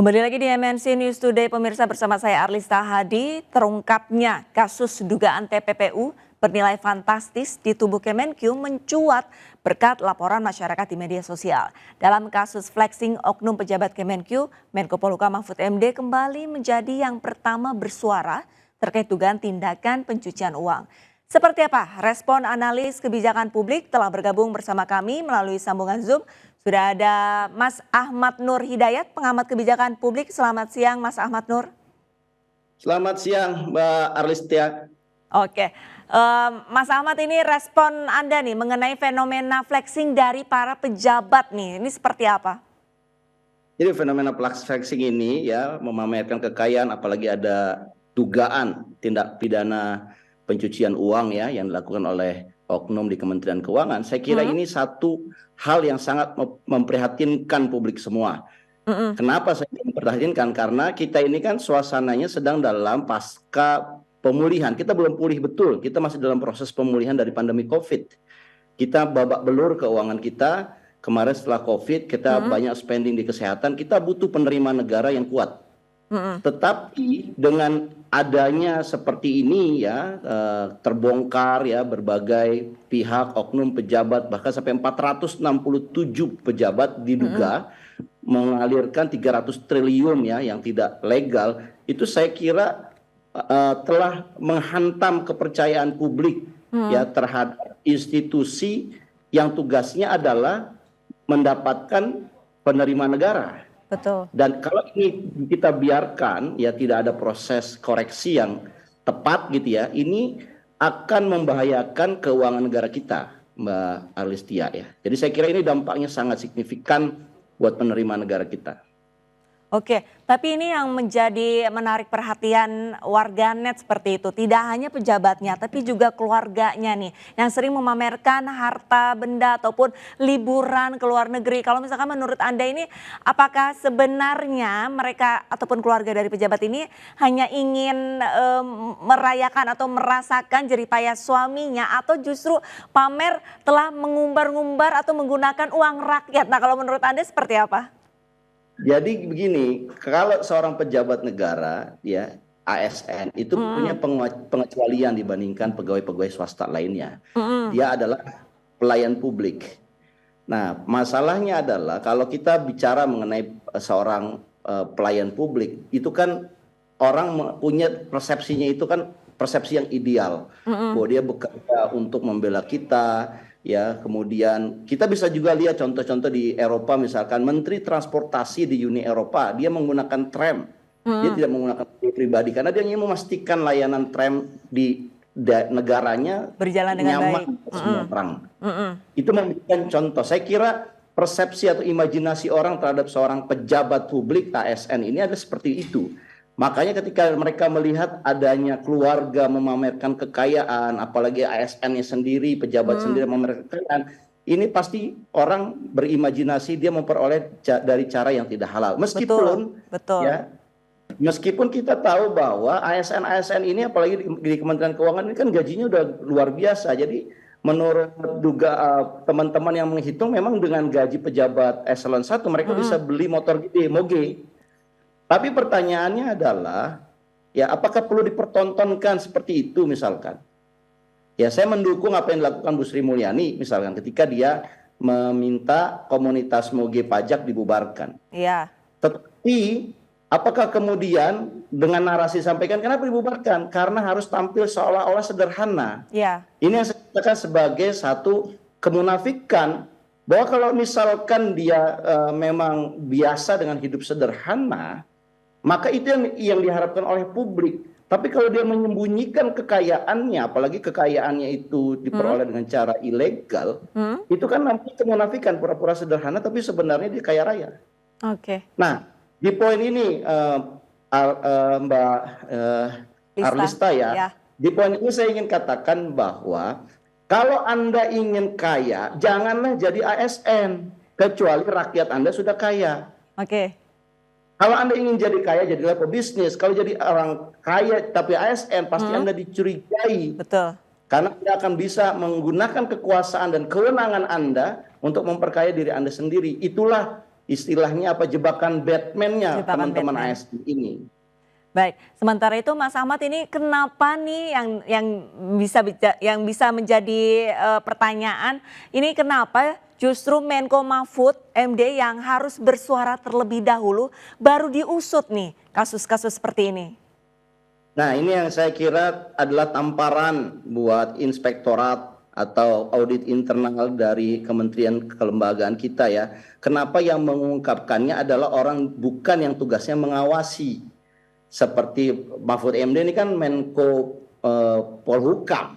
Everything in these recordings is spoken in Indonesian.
Kembali lagi di MNC News Today, pemirsa, bersama saya Arlista Hadi. Terungkapnya kasus dugaan TPPU bernilai fantastis di tubuh Kemenkyu mencuat berkat laporan masyarakat di media sosial. Dalam kasus flexing oknum pejabat Kemenkyu, Menko Polhukam Mahfud MD kembali menjadi yang pertama bersuara terkait dugaan tindakan pencucian uang. Seperti apa respon analis kebijakan publik? Telah bergabung bersama kami melalui sambungan Zoom. Sudah ada Mas Ahmad Nur Hidayat, pengamat kebijakan publik. Selamat siang Mas Ahmad Nur. Selamat siang Mbak Arlistia. Oke, Mas Ahmad, ini respon Anda nih mengenai fenomena flexing dari para pejabat nih, ini seperti apa? Jadi fenomena flexing ini ya memamerkan kekayaan, apalagi ada dugaan tindak pidana pencucian uang ya yang dilakukan oleh oknum di Kementerian Keuangan. Saya kira ini satu hal yang sangat memprihatinkan publik semua. Kenapa saya memprihatinkan? Karena kita ini kan suasananya sedang dalam pasca pemulihan. Kita belum pulih betul, kita masih dalam proses pemulihan dari pandemi COVID. Kita babak belur keuangan kita. Kemarin setelah COVID kita banyak spending di kesehatan, kita butuh penerimaan negara yang kuat. Tetapi dengan adanya seperti ini ya, terbongkar ya berbagai pihak, oknum pejabat, bahkan sampai 467 pejabat diduga mengalirkan 300 triliun ya yang tidak legal. Itu saya kira telah menghantam kepercayaan publik ya terhadap institusi yang tugasnya adalah mendapatkan penerimaan negara. Betul. Dan kalau ini kita biarkan ya tidak ada proses koreksi yang tepat gitu ya, ini akan membahayakan keuangan negara kita, Mbak Arlistia ya. Jadi saya kira ini dampaknya sangat signifikan buat penerimaan negara kita. Oke, tapi ini yang menjadi menarik perhatian warganet seperti itu. Tidak hanya pejabatnya, tapi juga keluarganya nih. Yang sering memamerkan harta benda ataupun liburan ke luar negeri. Kalau misalkan menurut Anda ini, apakah sebenarnya mereka ataupun keluarga dari pejabat ini hanya ingin merayakan atau merasakan jeripayah suaminya, atau justru pamer telah mengumbar-ngumbar atau menggunakan uang rakyat? Nah, kalau menurut Anda seperti apa? Jadi begini, kalau seorang pejabat negara ya ASN itu punya pengecualian dibandingkan pegawai-pegawai swasta lainnya. Dia adalah pelayan publik. Nah, masalahnya adalah kalau kita bicara mengenai seorang pelayan publik, itu kan orang punya persepsinya itu kan persepsi yang ideal, bahwa dia bekerja untuk membela kita. Ya, kemudian kita bisa juga lihat contoh-contoh di Eropa, misalkan Menteri Transportasi di Uni Eropa, dia menggunakan tram. Dia tidak menggunakan mobil pribadi karena dia ingin memastikan layanan tram di negaranya berjalan dengan nyaman baik. semua orang. Itu memberikan contoh. Saya kira persepsi atau imajinasi orang terhadap seorang pejabat publik ASN ini ada seperti itu. Makanya ketika mereka melihat adanya keluarga memamerkan kekayaan, apalagi ASN-nya sendiri, pejabat sendiri memamerkan kekayaan, ini pasti orang berimajinasi dia memperoleh dari cara yang tidak halal. Meskipun, betul. Ya, meskipun kita tahu bahwa ASN-ASN ini, apalagi di Kementerian Keuangan ini kan gajinya udah luar biasa. Jadi menurut teman-teman yang menghitung, memang dengan gaji pejabat eselon 1 mereka bisa beli motor gede, moge. Tapi pertanyaannya adalah, ya apakah perlu dipertontonkan seperti itu misalkan? Ya saya mendukung apa yang dilakukan Bu Sri Mulyani misalkan ketika dia meminta komunitas moge pajak dibubarkan. Iya. Tetapi apakah kemudian dengan narasi sampaikan kenapa dibubarkan? Karena harus tampil seolah-olah sederhana. Iya. Ini yang saya katakan sebagai satu kemunafikan, bahwa kalau misalkan dia memang biasa dengan hidup sederhana, maka itu yang diharapkan oleh publik. Tapi kalau dia menyembunyikan kekayaannya, apalagi kekayaannya itu diperoleh dengan cara ilegal, itu kan nanti kemunafikan, pura-pura sederhana tapi sebenarnya dia kaya raya. Oke. Nah, di poin ini Mbak Arlista ya, di poin ini saya ingin katakan bahwa kalau Anda ingin kaya, janganlah jadi ASN, kecuali rakyat Anda sudah kaya. Oke. Kalau Anda ingin jadi kaya, jadilah pebisnis. Kalau jadi orang kaya tapi ASN, pasti Anda dicurigai. Betul. Karena Anda akan bisa menggunakan kekuasaan dan kewenangan Anda untuk memperkaya diri Anda sendiri. Itulah istilahnya apa jebakan Batman-nya Jebakan teman-teman Batman. ASN ini. Baik, sementara itu Mas Ahmad ini kenapa nih yang bisa menjadi pertanyaan ini kenapa justru Menko Mahfud MD yang harus bersuara terlebih dahulu baru diusut nih kasus-kasus seperti ini? Nah, ini yang saya kira adalah tamparan buat inspektorat atau audit internal dari kementerian kelembagaan kita ya. Kenapa yang mengungkapkannya adalah orang bukan yang tugasnya mengawasi. Seperti Mahfud MD ini kan Menko Polhukam.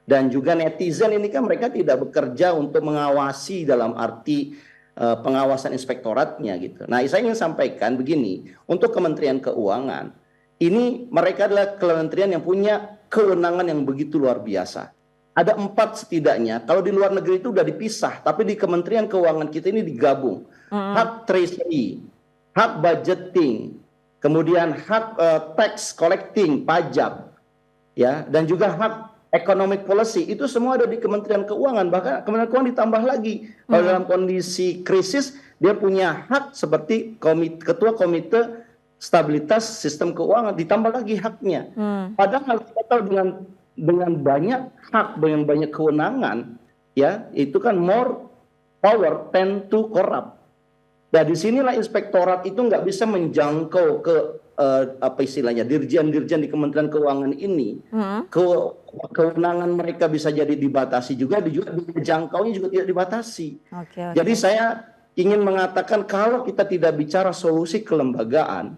Dan juga netizen ini kan mereka tidak bekerja untuk mengawasi dalam arti pengawasan inspektoratnya gitu. Nah, saya ingin sampaikan begini, untuk Kementerian Keuangan, ini mereka adalah kementerian yang punya kewenangan yang begitu luar biasa. Ada 4 setidaknya, kalau di luar negeri itu udah dipisah, tapi di Kementerian Keuangan kita ini digabung. Hak treasury, hak budgeting, kemudian hak tax collecting, pajak, ya, dan juga hak economic policy, itu semua ada di Kementerian Keuangan. Bahkan Kementerian Keuangan ditambah lagi, kalau dalam kondisi krisis, dia punya hak seperti Ketua Komite Stabilitas Sistem Keuangan, ditambah lagi haknya. Padahal kita tahu dengan banyak hak, dengan banyak kewenangan, ya, itu kan more power tend to corrupt. Nah, disinilah inspektorat itu nggak bisa menjangkau ke apa istilahnya dirjen-dirjen di Kementerian Keuangan ini. Kewenangan mereka bisa jadi dibatasi juga jangkaunya juga tidak dibatasi. Jadi saya ingin mengatakan kalau kita tidak bicara solusi kelembagaan,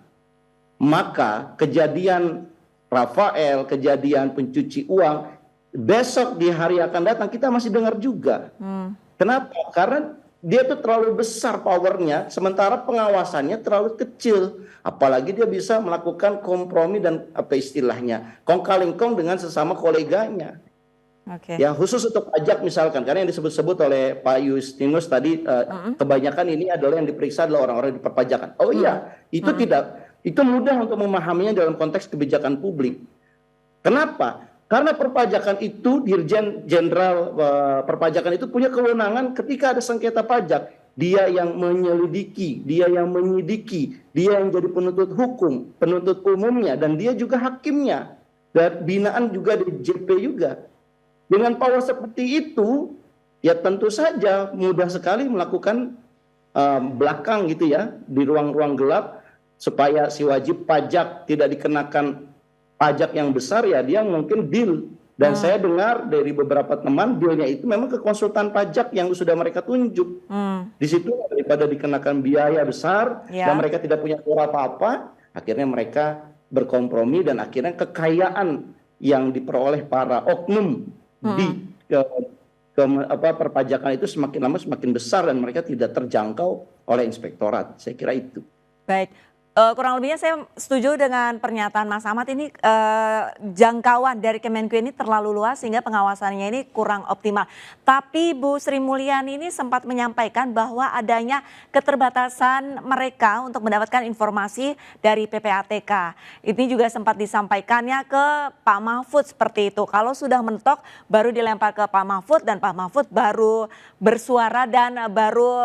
maka kejadian Rafael, kejadian pencuci uang, besok di hari akan datang kita masih dengar juga. Kenapa? Karena dia tuh terlalu besar powernya, sementara pengawasannya terlalu kecil. Apalagi dia bisa melakukan kompromi dan apa istilahnya, kong-kali-kong dengan sesama koleganya. Ya, khusus untuk pajak misalkan, karena yang disebut-sebut oleh Pak Justinus tadi, kebanyakan ini adalah yang diperiksa adalah orang-orang di perpajakan. Oh iya, itu mudah untuk memahaminya dalam konteks kebijakan publik. Kenapa? Karena perpajakan itu, Dirjen Jenderal Perpajakan itu punya kewenangan ketika ada sengketa pajak. Dia yang menyelidiki, dia yang menyidiki, dia yang jadi penuntut hukum, penuntut umumnya, dan dia juga hakimnya. Dan binaan juga di JP juga. Dengan power seperti itu, ya tentu saja mudah sekali melakukan belakang gitu ya, di ruang-ruang gelap, supaya si wajib pajak tidak dikenakan pajak yang besar, ya dia mungkin deal. Dan saya dengar dari beberapa teman dealnya itu memang ke konsultan pajak yang sudah mereka tunjuk. Di situ daripada dikenakan biaya besar dan mereka tidak punya suara apa-apa, akhirnya mereka berkompromi dan akhirnya kekayaan yang diperoleh para oknum di perpajakan itu semakin lama semakin besar dan mereka tidak terjangkau oleh inspektorat. Saya kira itu. Baik. Kurang lebihnya saya setuju dengan pernyataan Mas Ahmad ini, jangkauan dari Kemenku ini terlalu luas sehingga pengawasannya ini kurang optimal. Tapi Bu Sri Mulyani ini sempat menyampaikan bahwa adanya keterbatasan mereka untuk mendapatkan informasi dari PPATK. Ini juga sempat disampaikannya ke Pak Mahfud seperti itu. Kalau sudah mentok baru dilempar ke Pak Mahfud dan Pak Mahfud baru bersuara dan baru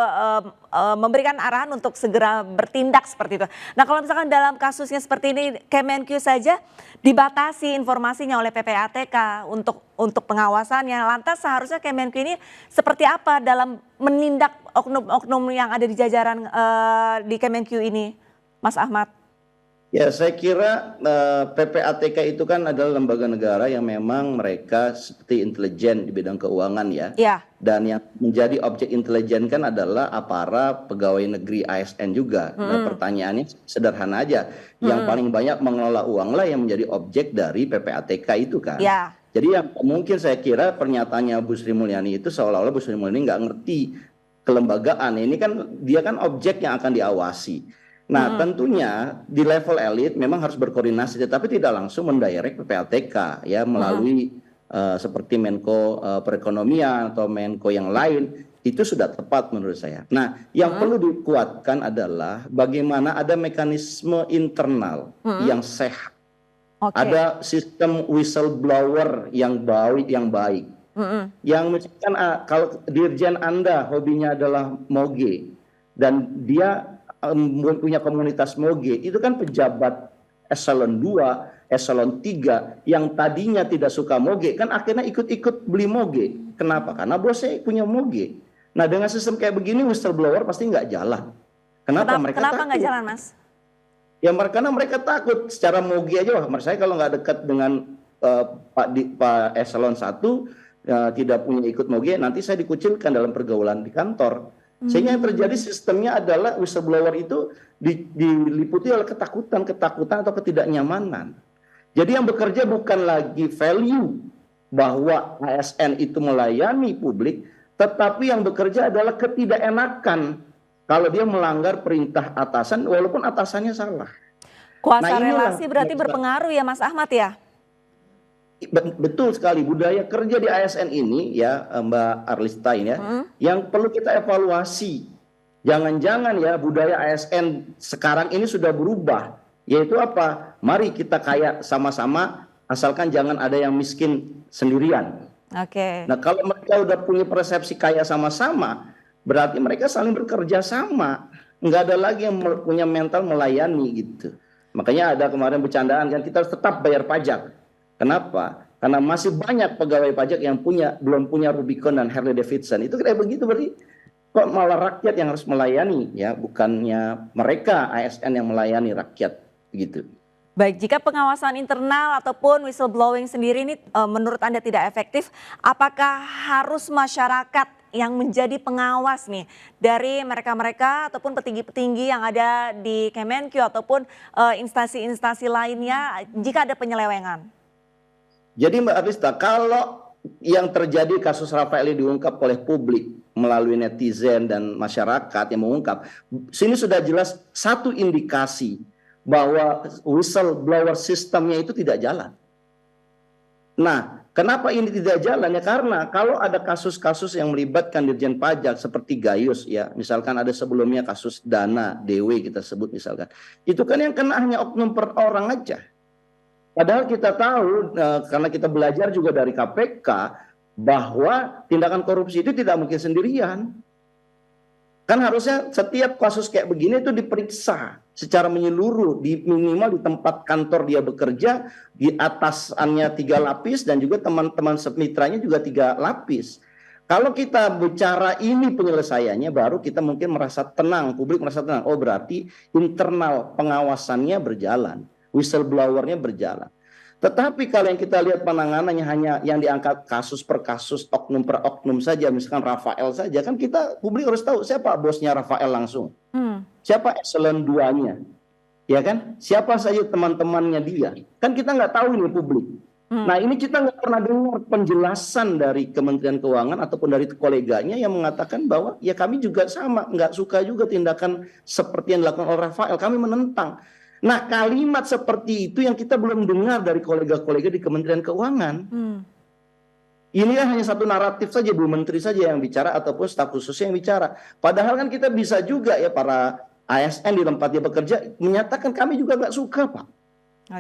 memberikan arahan untuk segera bertindak seperti itu. Nah, kalau misalkan dalam kasusnya seperti ini Kemenku saja dibatasi informasinya oleh PPATK untuk pengawasannya. Lantas seharusnya Kemenku ini seperti apa dalam menindak oknum-oknum yang ada di jajaran di Kemenku ini, Mas Ahmad? Ya, saya kira PPATK itu kan adalah lembaga negara yang memang mereka seperti intelijen di bidang keuangan ya. Dan yang menjadi objek intelijen kan adalah aparat pegawai negeri ASN juga. Nah, pertanyaannya sederhana aja. Yang paling banyak mengelola uang lah yang menjadi objek dari PPATK itu kan. Jadi yang mungkin saya kira pernyataannya Bu Sri Mulyani itu seolah-olah Bu Sri Mulyani nggak ngerti kelembagaan. Ini kan dia kan objek yang akan diawasi. Nah, tentunya di level elit memang harus berkoordinasi, tetapi tidak langsung mendirect PPATK ya melalui seperti Menko Perekonomian atau Menko yang lain. Itu sudah tepat menurut saya. Nah, yang perlu dikuatkan adalah bagaimana ada mekanisme internal yang sehat. Ada sistem whistleblower yang baik. Yang misalkan kalau dirjen Anda hobinya adalah moge, dan dia punya komunitas moge, itu kan pejabat eselon 2, eselon 3 yang tadinya tidak suka moge kan akhirnya ikut-ikut beli moge. Kenapa? Karena bosnya punya moge. Nah, dengan sistem kayak begini whistleblower pasti nggak jalan. Kenapa mereka Kenapa takut? nggak jalan, Mas? Ya karena mereka takut secara moge aja. Menurut saya kalau nggak dekat dengan Pak eselon 1 tidak punya ikut moge, nanti saya dikucilkan dalam pergaulan di kantor. Sehingga yang terjadi sistemnya adalah whistleblower itu diliputi oleh ketakutan atau ketidaknyamanan. Jadi yang bekerja bukan lagi value bahwa ASN itu melayani publik, tetapi yang bekerja adalah ketidakenakan kalau dia melanggar perintah atasan walaupun atasannya salah. Kuasa relasi berarti berpengaruh ya Mas Ahmad ya? Betul sekali, budaya kerja di ASN ini ya Mbak Arlistain ya, yang perlu kita evaluasi. Jangan-jangan ya budaya ASN sekarang ini sudah berubah, yaitu apa? Mari kita kaya sama-sama, asalkan jangan ada yang miskin sendirian. Oke. Nah, kalau mereka udah punya persepsi kaya sama-sama, berarti mereka saling bekerja sama. Nggak ada lagi yang punya mental melayani gitu. Makanya ada kemarin bercandaan kan, kita harus tetap bayar pajak. Kenapa? Karena masih banyak pegawai pajak yang belum punya Rubicon dan Harley Davidson. Itu kayak begitu berarti kok malah rakyat yang harus melayani ya, bukannya mereka ASN yang melayani rakyat gitu. Baik, jika pengawasan internal ataupun whistleblowing sendiri ini menurut Anda tidak efektif, apakah harus masyarakat yang menjadi pengawas nih dari mereka-mereka ataupun petinggi-petinggi yang ada di Kemenkyu ataupun instansi-instansi lainnya jika ada penyelewengan? Jadi Mbak Arlista, kalau yang terjadi kasus Rafael ini diungkap oleh publik melalui netizen dan masyarakat yang mengungkap, sini sudah jelas satu indikasi bahwa whistleblower sistemnya itu tidak jalan. Nah, kenapa ini tidak jalan? Ya karena kalau ada kasus-kasus yang melibatkan Dirjen Pajak seperti Gayus ya, misalkan ada sebelumnya kasus Dana DW kita sebut misalkan, itu kan yang kena hanya oknum per orang aja. Padahal kita tahu karena kita belajar juga dari KPK bahwa tindakan korupsi itu tidak mungkin sendirian. Kan harusnya setiap kasus kayak begini itu diperiksa secara menyeluruh, minimal di tempat kantor dia bekerja, di atasannya 3 lapis dan juga teman-teman mitranya juga 3 lapis. Kalau kita bicara ini penyelesaiannya, baru kita mungkin merasa tenang, publik merasa tenang. Oh berarti internal pengawasannya berjalan, whistleblowernya berjalan. Tetapi kalau yang kita lihat penanganannya hanya yang diangkat kasus per kasus, oknum per oknum saja, misalkan Rafael saja, kan kita publik harus tahu siapa bosnya Rafael langsung, siapa eselon 2-nya, ya kan? Siapa saja teman-temannya dia, kan kita nggak tahu ini publik. Nah ini kita nggak pernah dengar penjelasan dari Kementerian Keuangan ataupun dari koleganya yang mengatakan bahwa ya kami juga sama, nggak suka juga tindakan seperti yang dilakukan oleh Rafael, kami menentang. Nah kalimat seperti itu yang kita belum dengar dari kolega-kolega di Kementerian Keuangan. Inilah hanya satu naratif saja, Bu Menteri saja yang bicara ataupun staf khususnya yang bicara. Padahal kan kita bisa juga ya para ASN di tempat dia bekerja menyatakan kami juga nggak suka Pak.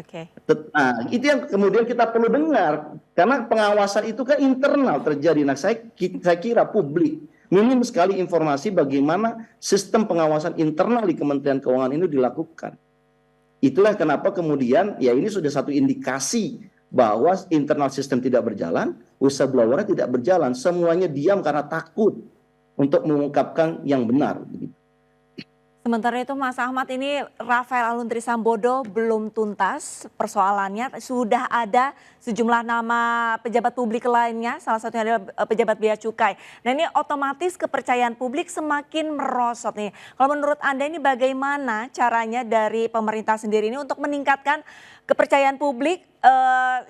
Oke. Nah itu yang kemudian kita perlu dengar. Karena pengawasan itu kan internal terjadi. Nah saya kira publik minim sekali informasi bagaimana sistem pengawasan internal di Kementerian Keuangan ini dilakukan. Itulah kenapa kemudian ya ini sudah satu indikasi bahwa internal sistem tidak berjalan, whistleblower tidak berjalan, semuanya diam karena takut untuk mengungkapkan yang benar. Sementara itu Mas Ahmad, ini Rafael Aluntri Sambodo belum tuntas persoalannya, sudah ada sejumlah nama pejabat publik lainnya, salah satunya adalah pejabat bea cukai. Nah ini otomatis kepercayaan publik semakin merosot nih. Kalau menurut Anda ini bagaimana caranya dari pemerintah sendiri ini untuk meningkatkan kepercayaan publik,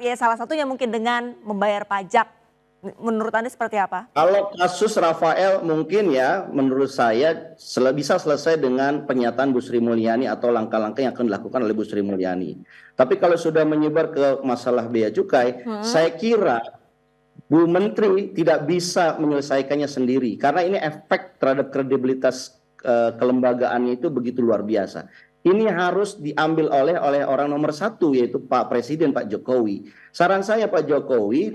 ya salah satunya mungkin dengan membayar pajak. Menurut Anda seperti apa? Kalau kasus Rafael mungkin ya menurut saya bisa selesai dengan pernyataan Bu Sri Mulyani atau langkah-langkah yang akan dilakukan oleh Bu Sri Mulyani. Tapi kalau sudah menyebar ke masalah bea cukai, saya kira Bu Menteri tidak bisa menyelesaikannya sendiri. Karena ini efek terhadap kredibilitas kelembagaannya itu begitu luar biasa. Ini harus diambil oleh orang nomor 1 yaitu Pak Presiden Pak Jokowi. Saran saya Pak Jokowi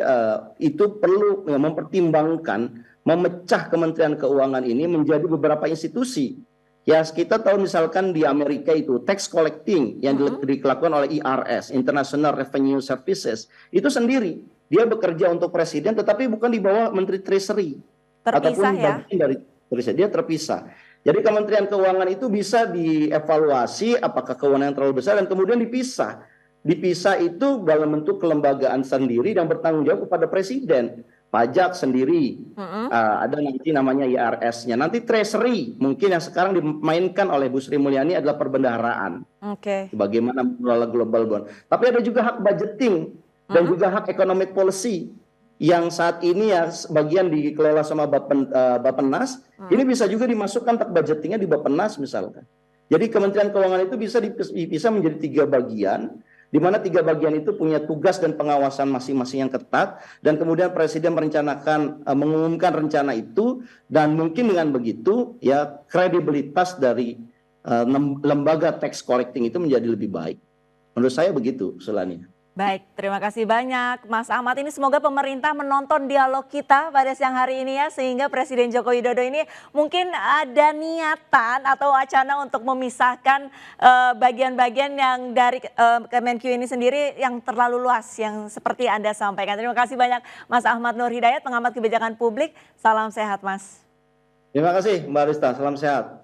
itu perlu mempertimbangkan memecah Kementerian Keuangan ini menjadi beberapa institusi. Ya, kita tahu misalkan di Amerika itu tax collecting yang dilakukan oleh IRS, International Revenue Services, itu sendiri. Dia bekerja untuk presiden tetapi bukan di bawah Menteri Treasury Terpisah ataupun ya? bagian dari Treasury, dia terpisah. Jadi Kementerian Keuangan itu bisa dievaluasi apakah kewenangan terlalu besar dan kemudian dipisah. Dipisah itu dalam bentuk kelembagaan sendiri dan bertanggung jawab kepada presiden. Pajak sendiri, ada nanti namanya IRS-nya. Nanti Treasury, mungkin yang sekarang dimainkan oleh Bu Sri Mulyani adalah perbendaharaan. Oke. Bagaimana mengelola global bond. Tapi ada juga hak budgeting dan juga hak economic policy yang saat ini ya sebagian dikelola sama Bappenas. Ini bisa juga dimasukkan hak budgetingnya di Bappenas misalkan. Jadi Kementerian Keuangan itu bisa dipisah menjadi 3 bagian, di mana 3 bagian itu punya tugas dan pengawasan masing-masing yang ketat, dan kemudian Presiden mengumumkan rencana itu, dan mungkin dengan begitu ya kredibilitas dari lembaga tax collecting itu menjadi lebih baik. Menurut saya begitu, Sulani. Baik, terima kasih banyak Mas Ahmad. Ini semoga pemerintah menonton dialog kita pada siang hari ini ya, sehingga Presiden Joko Widodo ini mungkin ada niatan atau wacana untuk memisahkan bagian-bagian yang dari Kemenq ini sendiri yang terlalu luas yang seperti Anda sampaikan. Terima kasih banyak Mas Ahmad Nur Hidayat, pengamat kebijakan publik. Salam sehat Mas. Terima kasih Mbak Arista, salam sehat.